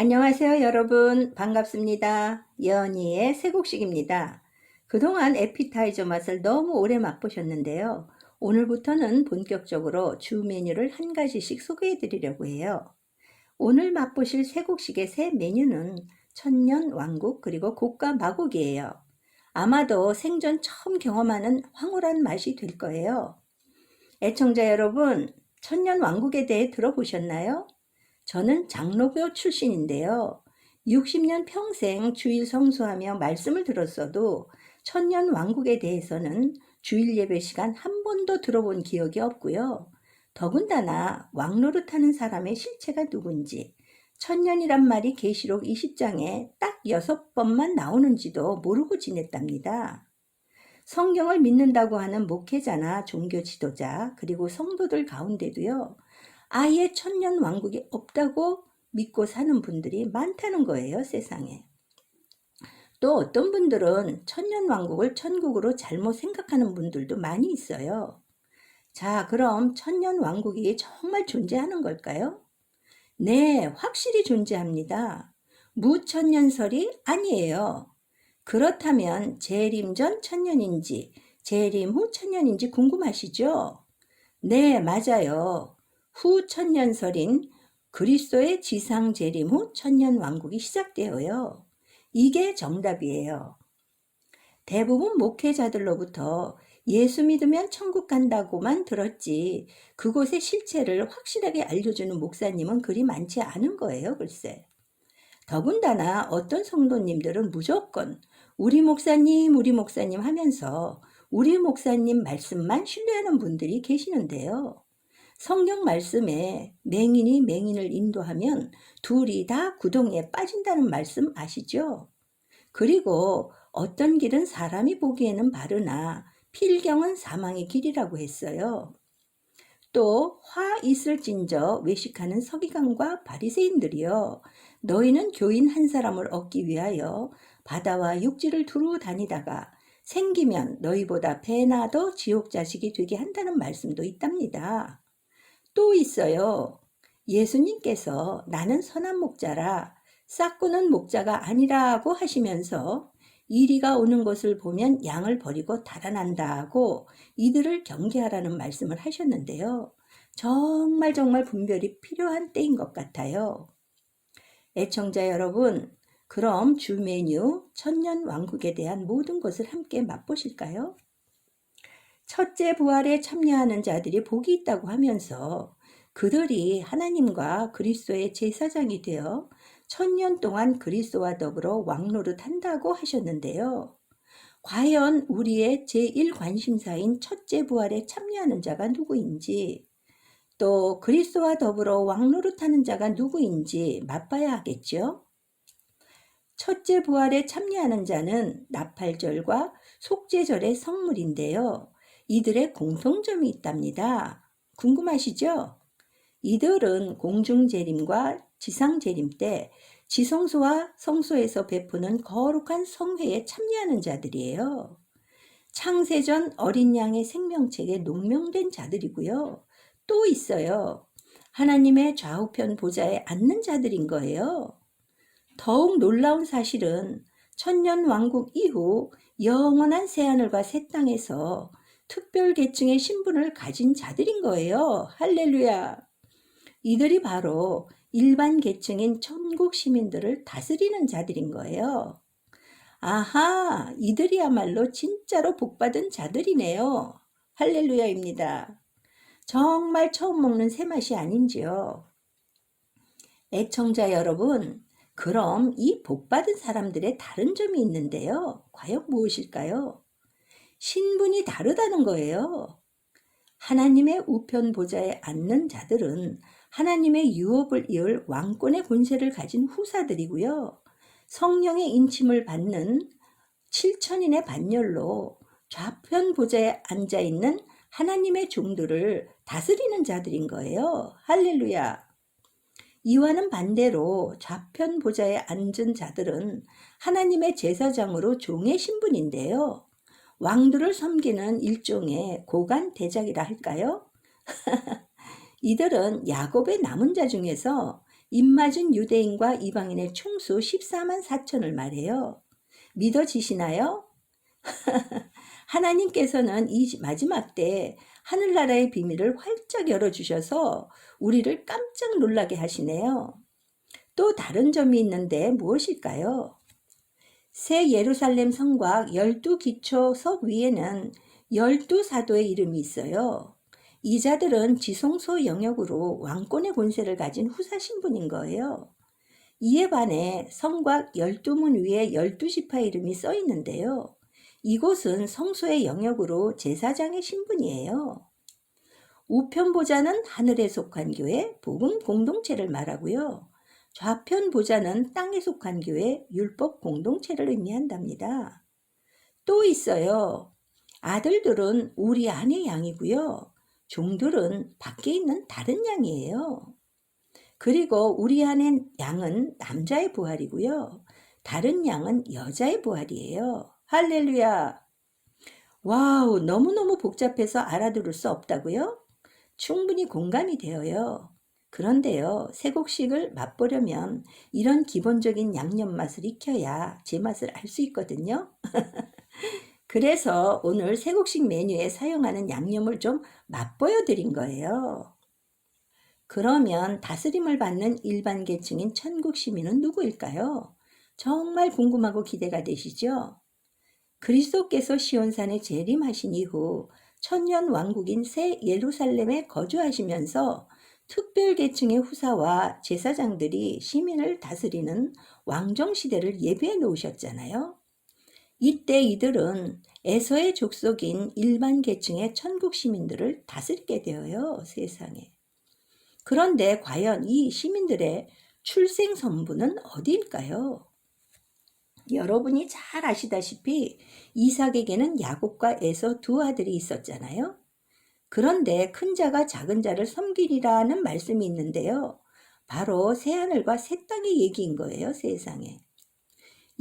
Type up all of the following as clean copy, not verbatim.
안녕하세요, 여러분. 반갑습니다. 예언이의 새곡식입니다. 그동안 에피타이저 맛을 너무 오래 맛보셨는데요. 오늘부터는 본격적으로 주 메뉴를 한 가지씩 소개해 드리려고 해요. 오늘 맛보실 새곡식의 새 메뉴는 천년 왕국 그리고 고가 마곡이에요. 아마도 생전 처음 경험하는 황홀한 맛이 될 거예요. 애청자 여러분, 천년 왕국에 대해 들어보셨나요? 저는 장로교 출신인데요. 60년 평생 주일 성수하며 말씀을 들었어도 천년 왕국에 대해서는 주일 예배 시간 한 번도 들어본 기억이 없고요. 더군다나 왕 노릇하는 사람의 실체가 누군지, 천년이란 말이 계시록 20장에 딱 6번만 나오는지도 모르고 지냈답니다. 성경을 믿는다고 하는 목회자나 종교 지도자, 그리고 성도들 가운데도요. 아예 천년 왕국이 없다고 믿고 사는 분들이 많다는 거예요, 세상에. 또 어떤 분들은 천년 왕국을 천국으로 잘못 생각하는 분들도 많이 있어요. 자, 그럼 천년 왕국이 정말 존재하는 걸까요? 네, 확실히 존재합니다. 무천년설이 아니에요. 그렇다면 재림 전 천년인지 재림 후 천년인지 궁금하시죠? 네, 맞아요. 후 천년설인 그리스도의 지상 재림 후 천년 왕국이 시작되어요. 이게 정답이에요. 대부분 목회자들로부터 예수 믿으면 천국 간다고만 들었지 그곳의 실체를 확실하게 알려주는 목사님은 그리 많지 않은 거예요, 글쎄. 더군다나 어떤 성도님들은 무조건 우리 목사님 하면서 우리 목사님 말씀만 신뢰하는 분들이 계시는데요. 성경 말씀에 맹인이 맹인을 인도하면 둘이 다 구덩이에 빠진다는 말씀 아시죠? 그리고 어떤 길은 사람이 보기에는 바르나 필경은 사망의 길이라고 했어요. 또 화 있을진저 외식하는 서기관과 바리새인들이여 너희는 교인 한 사람을 얻기 위하여 바다와 육지를 두루 다니다가 생기면 너희보다 배나 더 지옥 자식이 되게 한다는 말씀도 있답니다. 또 있어요. 예수님께서 나는 선한 목자라 싹구는 목자가 아니라고 하시면서 이리가 오는 것을 보면 양을 버리고 달아난다고 이들을 경계하라는 말씀을 하셨는데요. 정말 분별이 필요한 때인 것 같아요. 애청자 여러분, 그럼 주 메뉴 천년 왕국에 대한 모든 것을 함께 맛보실까요? 첫째 부활에 참여하는 자들이 복이 있다고 하면서 그들이 하나님과 그리스도의 제사장이 되어 천년 동안 그리스도와 더불어 왕노릇 한다고 하셨는데요. 과연 우리의 제1관심사인 첫째 부활에 참여하는 자가 누구인지, 또 그리스도와 더불어 왕노릇하는 자가 누구인지 맛봐야 하겠죠. 첫째 부활에 참여하는 자는 나팔절과 속죄절의 성물인데요. 이들의 공통점이 있답니다. 궁금하시죠? 이들은 공중재림과 지상재림 때 지성소와 성소에서 베푸는 거룩한 성회에 참여하는 자들이에요. 창세전 어린 양의 생명책에 농명된 자들이고요. 또 있어요. 하나님의 좌우편 보좌에 앉는 자들인 거예요. 더욱 놀라운 사실은 천년 왕국 이후 영원한 새하늘과 새 땅에서 특별 계층의 신분을 가진 자들인 거예요. 할렐루야. 이들이 바로 일반 계층인 천국 시민들을 다스리는 자들인 거예요. 아하, 이들이야말로 진짜로 복받은 자들이네요. 할렐루야입니다. 정말 처음 먹는 새맛이 아닌지요. 애청자 여러분, 그럼 이 복받은 사람들의 다른 점이 있는데요. 과연 무엇일까요? 신분이 다르다는 거예요. 하나님의 우편 보좌에 앉는 자들은 하나님의 유업을 이을 왕권의 권세를 가진 후사들이고요. 성령의 인침을 받는 7천인의 반열로 좌편 보좌에 앉아있는 하나님의 종들을 다스리는 자들인 거예요. 할렐루야. 이와는 반대로 좌편 보좌에 앉은 자들은 하나님의 제사장으로 종의 신분인데요. 왕들을 섬기는 일종의 고관 대작이라 할까요? 이들은 야곱의 남은 자 중에서 입맞은 유대인과 이방인의 총수 14만 4천을 말해요. 믿어지시나요? 하나님께서는 이 마지막 때 하늘나라의 비밀을 활짝 열어주셔서 우리를 깜짝 놀라게 하시네요. 또 다른 점이 있는데 무엇일까요? 새 예루살렘 성곽 12기초석 위에는 12사도의 이름이 있어요. 이 자들은 지성소 영역으로 왕권의 권세를 가진 후사 신분인 거예요. 이에 반해 성곽 12문 위에 12지파의 이름이 써 있는데요. 이곳은 성소의 영역으로 제사장의 신분이에요. 우편 보좌는 하늘에 속한 교회, 복음 공동체를 말하고요. 좌편 보좌는 땅에 속한 교회, 율법 공동체를 의미한답니다. 또 있어요. 아들들은 우리 안의 양이고요. 종들은 밖에 있는 다른 양이에요. 그리고 우리 안의 양은 남자의 부활이고요. 다른 양은 여자의 부활이에요. 할렐루야! 와우, 너무너무 복잡해서 알아들을 수 없다고요? 충분히 공감이 되어요. 그런데요, 새곡식을 맛보려면 이런 기본적인 양념 맛을 익혀야 제 맛을 알 수 있거든요. 그래서 오늘 새곡식 메뉴에 사용하는 양념을 좀 맛보여 드린 거예요. 그러면 다스림을 받는 일반 계층인 천국 시민은 누구일까요? 정말 궁금하고 기대가 되시죠? 그리스도께서 시온산에 재림하신 이후 천년 왕국인 새 예루살렘에 거주하시면서 특별 계층의 후사와 제사장들이 시민을 다스리는 왕정 시대를 예비해 놓으셨잖아요. 이때 이들은 에서의 족속인 일반 계층의 천국 시민들을 다스리게 되어요, 세상에. 그런데 과연 이 시민들의 출생 선부는 어디일까요? 여러분이 잘 아시다시피 이삭에게는 야곱과 에서 두 아들이 있었잖아요. 그런데 큰 자가 작은 자를 섬기리라는 말씀이 있는데요. 바로 새하늘과 새 땅의 얘기인 거예요, 세상에.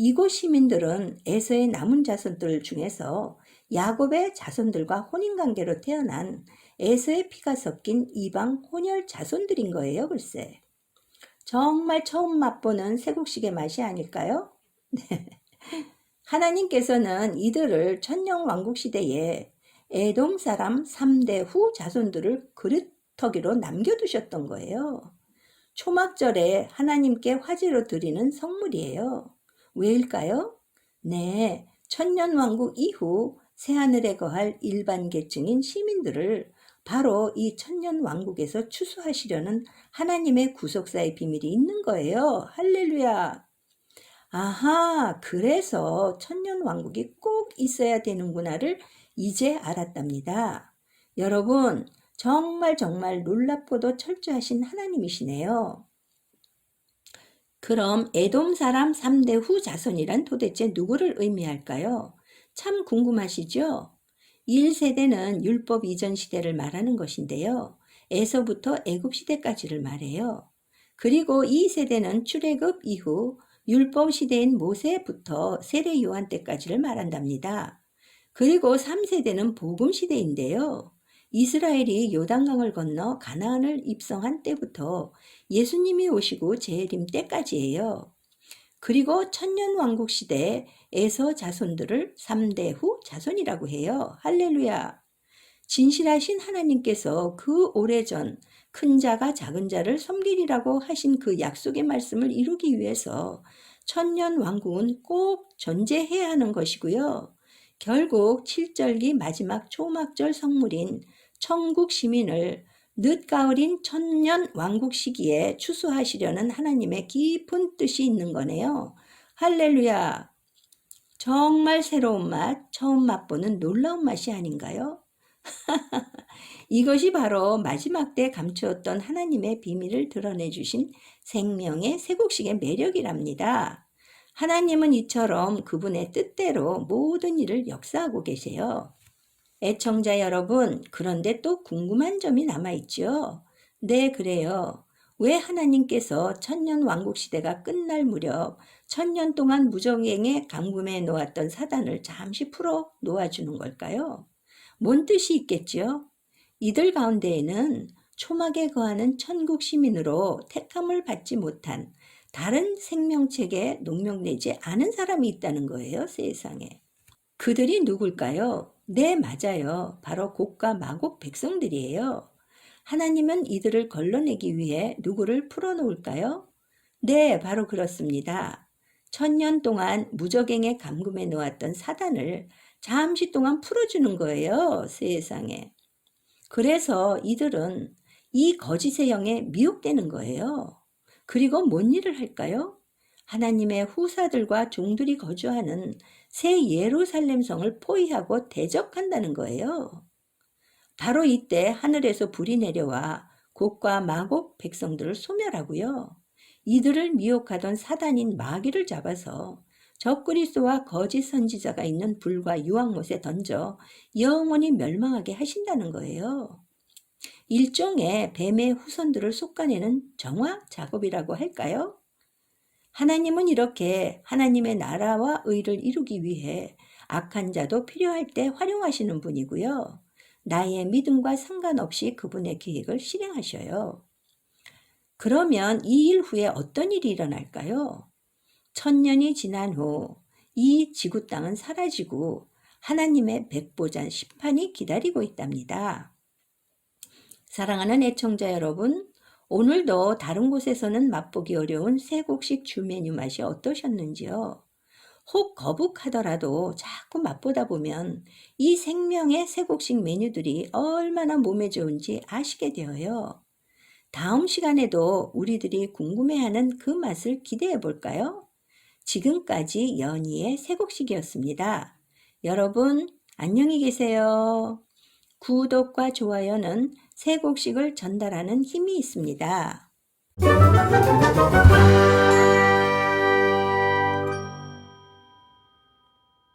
이곳 시민들은 에서의 남은 자손들 중에서 야곱의 자손들과 혼인관계로 태어난 에서의 피가 섞인 이방 혼혈 자손들인 거예요, 글쎄. 정말 처음 맛보는 새국식의 맛이 아닐까요? 하나님께서는 이들을 천년왕국 시대에 에돔 사람 3대 후 자손들을 그릇터기로 남겨두셨던 거예요. 초막절에 하나님께 화제로 드리는 성물이에요. 왜일까요? 네, 천년왕국 이후 새하늘에 거할 일반 계층인 시민들을 바로 이 천년왕국에서 추수하시려는 하나님의 구속사의 비밀이 있는 거예요. 할렐루야! 아하, 그래서 천년왕국이 꼭 있어야 되는구나를 이제 알았답니다. 여러분, 정말 놀랍고도 철저하신 하나님이시네요. 그럼 에돔 사람 3대 후 자손이란 도대체 누구를 의미할까요? 참 궁금하시죠? 1세대는 율법 이전 시대를 말하는 것인데요. 에서부터 애굽 시대까지를 말해요. 그리고 2세대는 출애굽 이후 율법 시대인 모세부터 세례 요한 때까지를 말한답니다. 그리고 3세대는 복음 시대인데요. 이스라엘이 요단강을 건너 가나안을 입성한 때부터 예수님이 오시고 재림 때까지예요. 그리고 천년왕국 시대에 에서 자손들을 3대 후 자손이라고 해요. 할렐루야! 진실하신 하나님께서 그 오래전 큰 자가 작은 자를 섬기리라고 하신 그 약속의 말씀을 이루기 위해서 천년왕국은 꼭 존재해야 하는 것이고요. 결국 7절기 마지막 초막절 성물인 천국 시민을 늦가을인 천년왕국 시기에 추수하시려는 하나님의 깊은 뜻이 있는 거네요. 할렐루야! 정말 새로운 맛, 처음 맛보는 놀라운 맛이 아닌가요? 이것이 바로 마지막 때 감추었던 하나님의 비밀을 드러내 주신 생명의 새곡식의 매력이랍니다. 하나님은 이처럼 그분의 뜻대로 모든 일을 역사하고 계세요. 애청자 여러분, 그런데 또 궁금한 점이 남아있죠? 네, 그래요. 왜 하나님께서 천년왕국 시대가 끝날 무렵 천년 동안 무정행에 감금해 놓았던 사단을 잠시 풀어 놓아주는 걸까요? 뭔 뜻이 있겠지요? 이들 가운데에는 초막에 거하는 천국 시민으로 택함을 받지 못한 다른 생명체계에 농명되지 않은 사람이 있다는 거예요, 세상에. 그들이 누굴까요? 네, 맞아요. 바로 곡과 마곡 백성들이에요. 하나님은 이들을 걸러내기 위해 누구를 풀어놓을까요? 네, 바로 그렇습니다. 1000년 동안 무적행에 감금해 놓았던 사단을 잠시 동안 풀어주는 거예요, 세상에. 그래서 이들은 이 거짓의 영에 미혹되는 거예요. 그리고 뭔 일을 할까요? 하나님의 후사들과 종들이 거주하는 새 예루살렘 성을 포위하고 대적한다는 거예요. 바로 이때 하늘에서 불이 내려와 곡과 마곡 백성들을 소멸하고요. 이들을 미혹하던 사단인 마귀를 잡아서 적그리스도와 거짓 선지자가 있는 불과 유황못에 던져 영원히 멸망하게 하신다는 거예요. 일종의 뱀의 후손들을 솎아내는 정화 작업이라고 할까요? 하나님은 이렇게 하나님의 나라와 의를 이루기 위해 악한 자도 필요할 때 활용하시는 분이고요. 나의 믿음과 상관없이 그분의 계획을 실행하셔요. 그러면 이 일 후에 어떤 일이 일어날까요? 1000년이 지난 후 이 지구 땅은 사라지고 하나님의 백보잔 심판이 기다리고 있답니다. 사랑하는 애청자 여러분, 오늘도 다른 곳에서는 맛보기 어려운 쇠곡식 주 메뉴 맛이 어떠셨는지요? 혹 거북하더라도 자꾸 맛보다 보면 이 생명의 쇠곡식 메뉴들이 얼마나 몸에 좋은지 아시게 되어요. 다음 시간에도 우리들이 궁금해하는 그 맛을 기대해 볼까요? 지금까지 연희의 쇠곡식이었습니다. 여러분, 안녕히 계세요. 구독과 좋아요는 새 곡식을 전달하는 힘이 있습니다.